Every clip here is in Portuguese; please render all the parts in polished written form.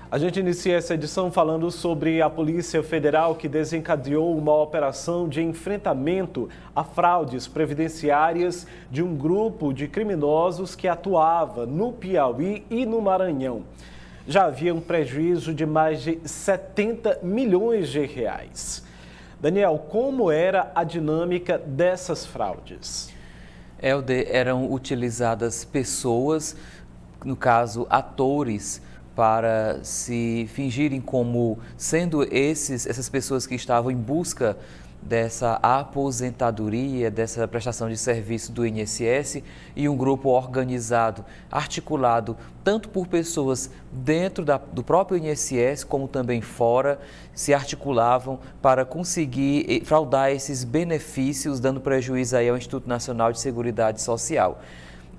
A gente inicia essa edição falando sobre a Polícia Federal que desencadeou uma operação de enfrentamento a fraudes previdenciárias de um grupo de criminosos que atuava no Piauí e no Maranhão. Já havia um prejuízo de mais de 70 milhões de reais. Daniel, como era a dinâmica dessas fraudes? Helder, eram utilizadas pessoas, no caso atores, para se fingirem como sendo essas pessoas que estavam em busca dessa aposentadoria, dessa prestação de serviço do INSS, e um grupo organizado, articulado tanto por pessoas dentro do próprio INSS como também fora, se articulavam para conseguir fraudar esses benefícios, dando prejuízo aí ao Instituto Nacional de Seguridade Social.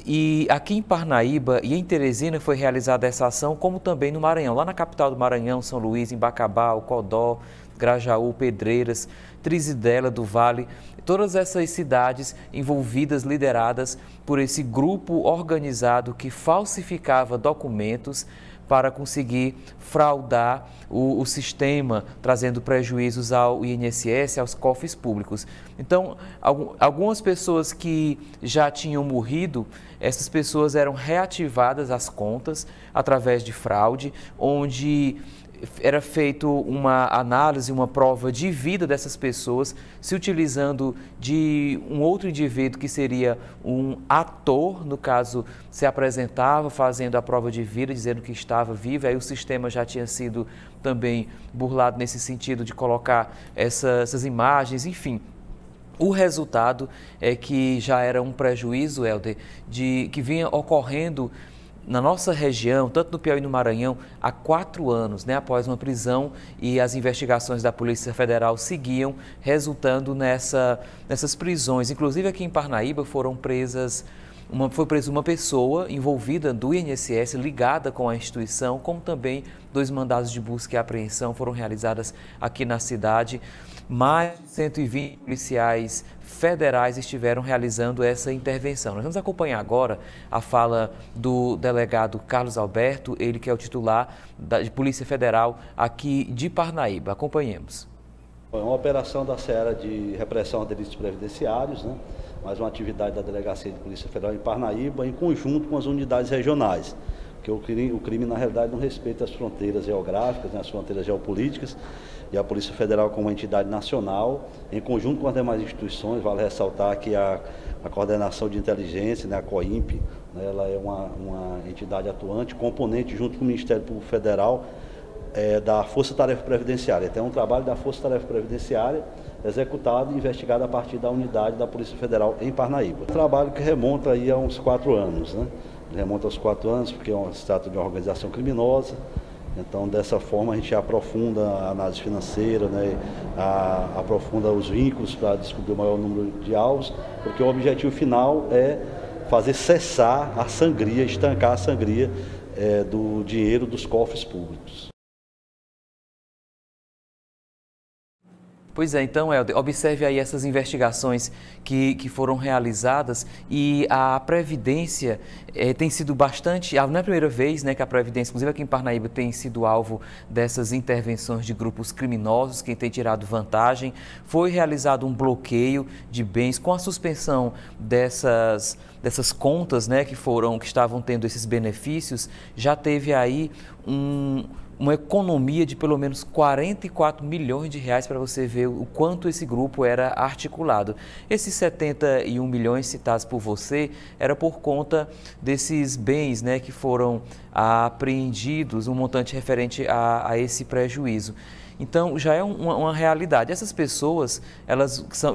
E aqui em Parnaíba e em Teresina foi realizada essa ação, como também no Maranhão, lá na capital do Maranhão, São Luís, em Bacabal, Codó, Grajaú, Pedreiras, Trizidela do Vale, todas essas cidades envolvidas, lideradas por esse grupo organizado que falsificava documentos para conseguir fraudar o sistema, trazendo prejuízos ao INSS, aos cofres públicos. Então, algumas pessoas que já tinham morrido, essas pessoas eram reativadas às contas através de fraude, onde era feito uma análise, uma prova de vida dessas pessoas, se utilizando de um outro indivíduo que seria um ator, no caso, se apresentava fazendo a prova de vida, dizendo que estava vivo, aí o sistema já tinha sido também burlado nesse sentido de colocar essas imagens, enfim. O resultado é que já era um prejuízo, Helder, que vinha ocorrendo na nossa região, tanto no Piauí e no Maranhão, há 4 anos, após uma prisão, e as investigações da Polícia Federal seguiam, resultando nessas prisões. Inclusive aqui em Parnaíba foi presa uma pessoa envolvida do INSS, ligada com a instituição, como também 2 mandados de busca e apreensão foram realizadas aqui na cidade. Mais de 120 policiais federais estiveram realizando essa intervenção. Nós vamos acompanhar agora a fala do delegado Carlos Alberto, ele que é o titular de Polícia Federal aqui de Parnaíba. Acompanhemos. É uma operação da Seara de repressão a delitos previdenciários, mais uma atividade da Delegacia de Polícia Federal em Parnaíba, em conjunto com as unidades regionais, porque o crime na realidade não respeita as fronteiras geográficas, as fronteiras geopolíticas, e a Polícia Federal, como entidade nacional, em conjunto com as demais instituições, vale ressaltar que a Coordenação de Inteligência, a COINP, ela é uma entidade atuante, componente junto com o Ministério Público Federal da Força Tarefa Previdenciária. Então é um trabalho da Força Tarefa Previdenciária executado e investigado a partir da unidade da Polícia Federal em Parnaíba. Um trabalho que remonta aí a uns 4 anos, Remonta aos 4 anos porque se trata de uma organização criminosa. Então, dessa forma, a gente aprofunda a análise financeira, aprofunda os vínculos para descobrir o maior número de alvos, porque o objetivo final é fazer cessar a sangria, estancar a sangria do dinheiro dos cofres públicos. Pois é, então, Helder, observe aí essas investigações que foram realizadas, e a Previdência tem sido bastante, não é a primeira vez que a Previdência, inclusive aqui em Parnaíba, tem sido alvo dessas intervenções de grupos criminosos que têm tirado vantagem. Foi realizado um bloqueio de bens com a suspensão dessas contas que estavam tendo esses benefícios. Já teve aí uma economia de pelo menos 44 milhões de reais, para você ver o quanto esse grupo era articulado. Esses 71 milhões citados por você era por conta desses bens que foram apreendidos, um montante referente a esse prejuízo. Então, já é uma realidade. Essas pessoas,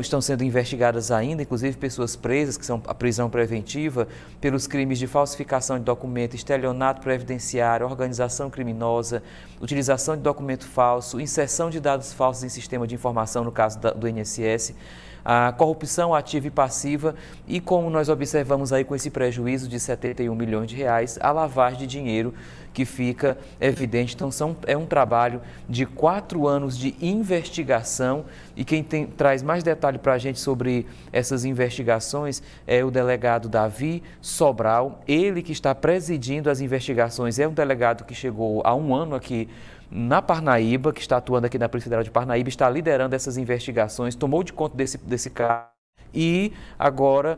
estão sendo investigadas ainda, inclusive pessoas presas, que são a prisão preventiva, pelos crimes de falsificação de documento, estelionato previdenciário, organização criminosa, utilização de documento falso, inserção de dados falsos em sistema de informação, no caso do INSS, a corrupção ativa e passiva, e como nós observamos aí com esse prejuízo de 71 milhões de reais, a lavagem de dinheiro que fica evidente. Então, é um trabalho de 4 4 anos de investigação, e quem traz mais detalhe para a gente sobre essas investigações é o delegado Davi Sobral, ele que está presidindo as investigações, é um delegado que chegou há 1 ano aqui na Parnaíba, que está atuando aqui na Polícia Federal de Parnaíba, está liderando essas investigações, tomou de conta desse caso e agora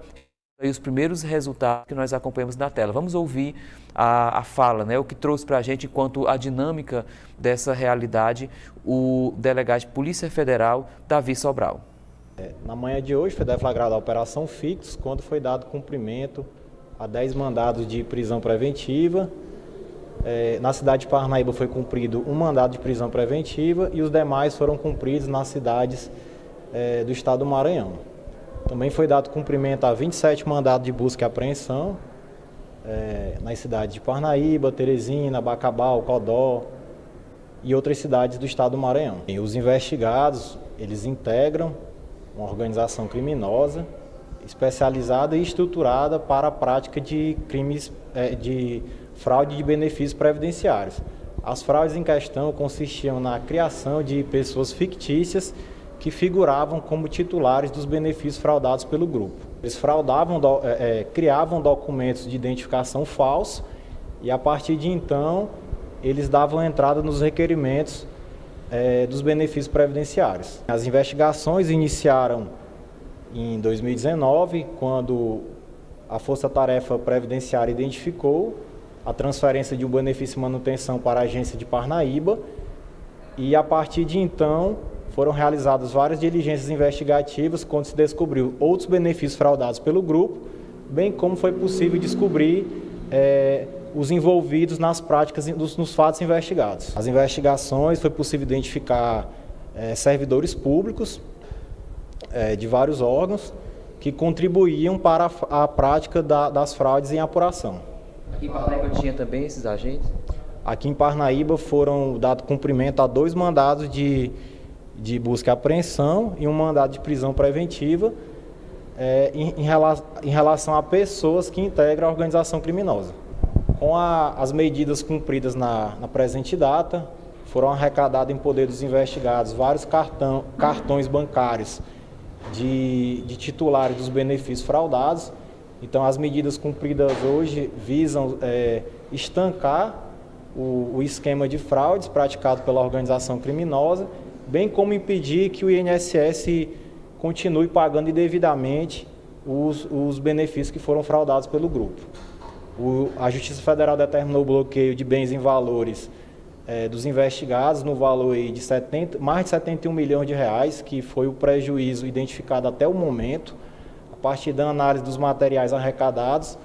os primeiros resultados que nós acompanhamos na tela. Vamos ouvir a fala, né, o que trouxe para a gente, enquanto a dinâmica dessa realidade, o delegado de Polícia Federal, Davi Sobral. Na manhã de hoje foi deflagrada a Operação Fictus, quando foi dado cumprimento a 10 mandados de prisão preventiva. Na cidade de Parnaíba foi cumprido 1 mandado de prisão preventiva e os demais foram cumpridos nas cidades do estado do Maranhão. Também foi dado cumprimento a 27 mandados de busca e apreensão nas cidades de Parnaíba, Teresina, Bacabal, Codó e outras cidades do estado do Maranhão. E os investigados, eles integram uma organização criminosa especializada e estruturada para a prática de crimes de fraude de benefícios previdenciários. As fraudes em questão consistiam na criação de pessoas fictícias que figuravam como titulares dos benefícios fraudados pelo grupo. Eles criavam documentos de identificação falsos e, a partir de então, eles davam entrada nos requerimentos dos benefícios previdenciários. As investigações iniciaram em 2019, quando a Força Tarefa Previdenciária identificou a transferência de um benefício de manutenção para a agência de Parnaíba e, a partir de então, foram realizadas várias diligências investigativas quando se descobriu outros benefícios fraudados pelo grupo, bem como foi possível descobrir os envolvidos nas práticas, nos fatos investigados. As investigações foi possível identificar servidores públicos de vários órgãos que contribuíam para a prática das fraudes em apuração. Aqui em Parnaíba tinha também esses agentes? Aqui em Parnaíba foram dados cumprimento a 2 mandados de busca e apreensão e 1 mandado de prisão preventiva em relação a pessoas que integram a organização criminosa. Com as medidas cumpridas na presente data, foram arrecadados em poder dos investigados vários cartões bancários de titulares dos benefícios fraudados. Então, as medidas cumpridas hoje visam estancar o esquema de fraudes praticado pela organização criminosa, bem como impedir que o INSS continue pagando indevidamente os benefícios que foram fraudados pelo grupo. A Justiça Federal determinou o bloqueio de bens em valores dos investigados no valor de mais de 71 milhões de reais, que foi o prejuízo identificado até o momento. A partir da análise dos materiais arrecadados,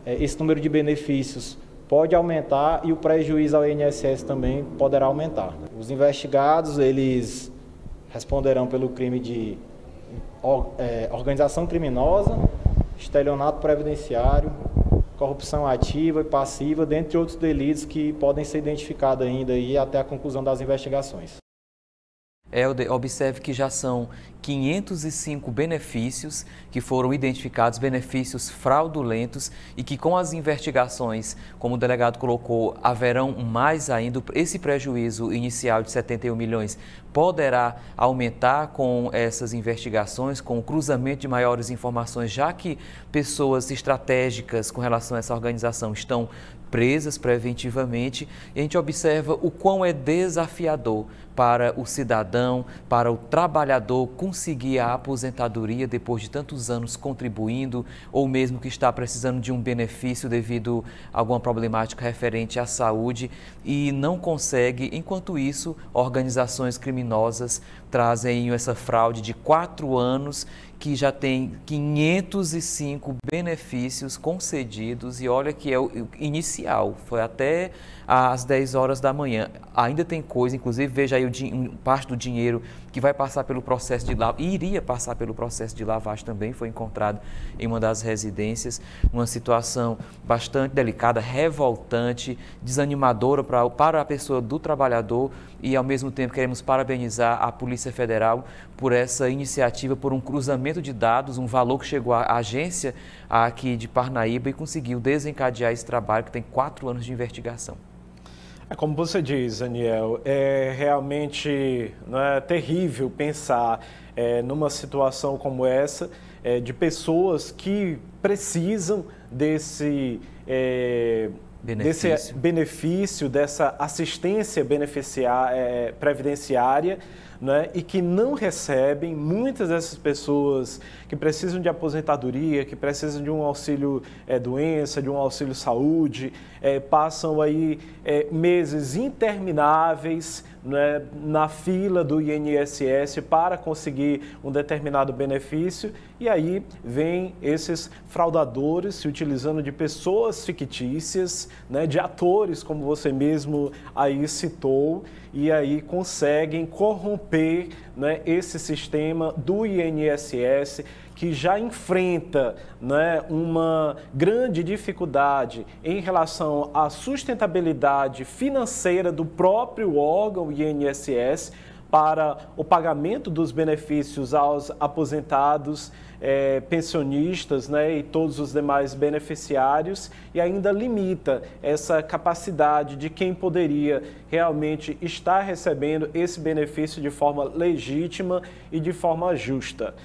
esse número de benefícios pode aumentar e o prejuízo ao INSS também poderá aumentar. Os investigados, eles responderão pelo crime de organização criminosa, estelionato previdenciário, corrupção ativa e passiva, dentre outros delitos que podem ser identificados ainda aí até a conclusão das investigações. Observe que já são 505 benefícios que foram identificados, benefícios fraudulentos, e que com as investigações, como o delegado colocou, haverão mais ainda. Esse prejuízo inicial de 71 milhões poderá aumentar com essas investigações, com o cruzamento de maiores informações, já que pessoas estratégicas com relação a essa organização estão presas preventivamente. E a gente observa o quão é desafiador para o cidadão, para o trabalhador conseguir a aposentadoria depois de tantos anos contribuindo, ou mesmo que está precisando de um benefício devido a alguma problemática referente à saúde e não consegue. Enquanto isso, organizações criminosas trazem essa fraude de 4 anos que já tem 505 benefícios concedidos, e olha que é o inicial, foi até às 10 horas da manhã. Ainda tem coisa, inclusive veja aí parte do dinheiro que vai passar pelo processo de lavagem, iria passar pelo processo de lavagem também, foi encontrado em uma das residências. Uma situação bastante delicada, revoltante, desanimadora para a pessoa do trabalhador, e ao mesmo tempo queremos parabenizar a Polícia Federal por essa iniciativa, por um cruzamento de dados, um valor que chegou à agência aqui de Parnaíba e conseguiu desencadear esse trabalho que tem 4 anos de investigação. É como você diz, Daniel, é realmente, não é, terrível pensar numa situação como essa, de pessoas que precisam desse benefício, dessa assistência previdenciária, né, e que não recebem. Muitas dessas pessoas que precisam de aposentadoria, que precisam de um auxílio doença, de um auxílio saúde, passam aí meses intermináveis, né, na fila do INSS para conseguir um determinado benefício, e aí vem esses fraudadores se utilizando de pessoas fictícias, né, de atores, como você mesmo aí citou, e aí conseguem corromper, né, esse sistema do INSS, que já enfrenta, né, uma grande dificuldade em relação à sustentabilidade financeira do próprio órgão INSS para o pagamento dos benefícios aos aposentados, pensionistas, né, e todos os demais beneficiários, e ainda limita essa capacidade de quem poderia realmente estar recebendo esse benefício de forma legítima e de forma justa.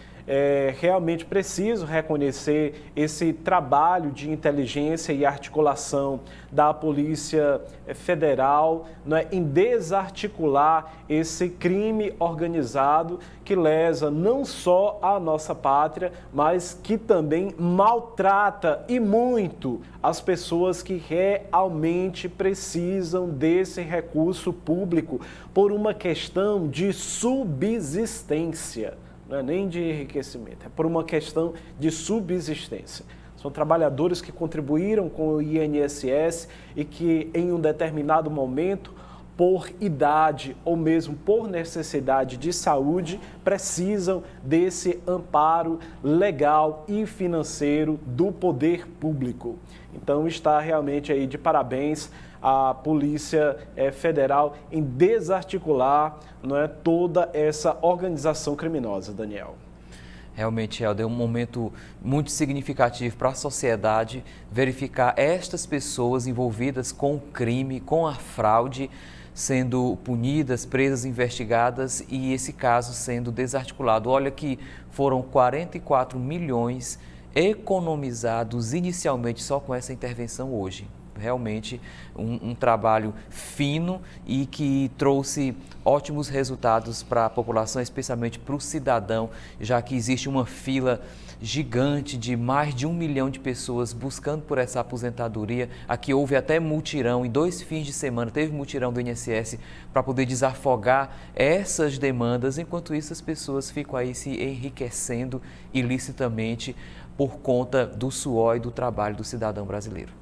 Realmente preciso reconhecer esse trabalho de inteligência e articulação da Polícia Federal, né, em desarticular esse crime organizado que lesa não só a nossa pátria, mas que também maltrata e muito as pessoas que realmente precisam desse recurso público por uma questão de subsistência. Não é nem de enriquecimento, é por uma questão de subsistência. São trabalhadores que contribuíram com o INSS e que, em um determinado momento, por idade ou mesmo por necessidade de saúde, precisam desse amparo legal e financeiro do poder público. Então, está realmente aí de parabéns a Polícia Federal em desarticular, não é, toda essa organização criminosa, Daniel. Realmente, Helder, é um momento muito significativo para a sociedade verificar estas pessoas envolvidas com o crime, com a fraude, sendo punidas, presas, investigadas e esse caso sendo desarticulado. Olha que foram 44 milhões economizados inicialmente só com essa intervenção hoje. Realmente um trabalho fino e que trouxe ótimos resultados para a população, especialmente para o cidadão, já que existe uma fila gigante de mais de 1 milhão de pessoas buscando por essa aposentadoria. Aqui houve até mutirão, em 2 fins de semana teve mutirão do INSS para poder desafogar essas demandas. Enquanto isso, as pessoas ficam aí se enriquecendo ilicitamente por conta do suor e do trabalho do cidadão brasileiro.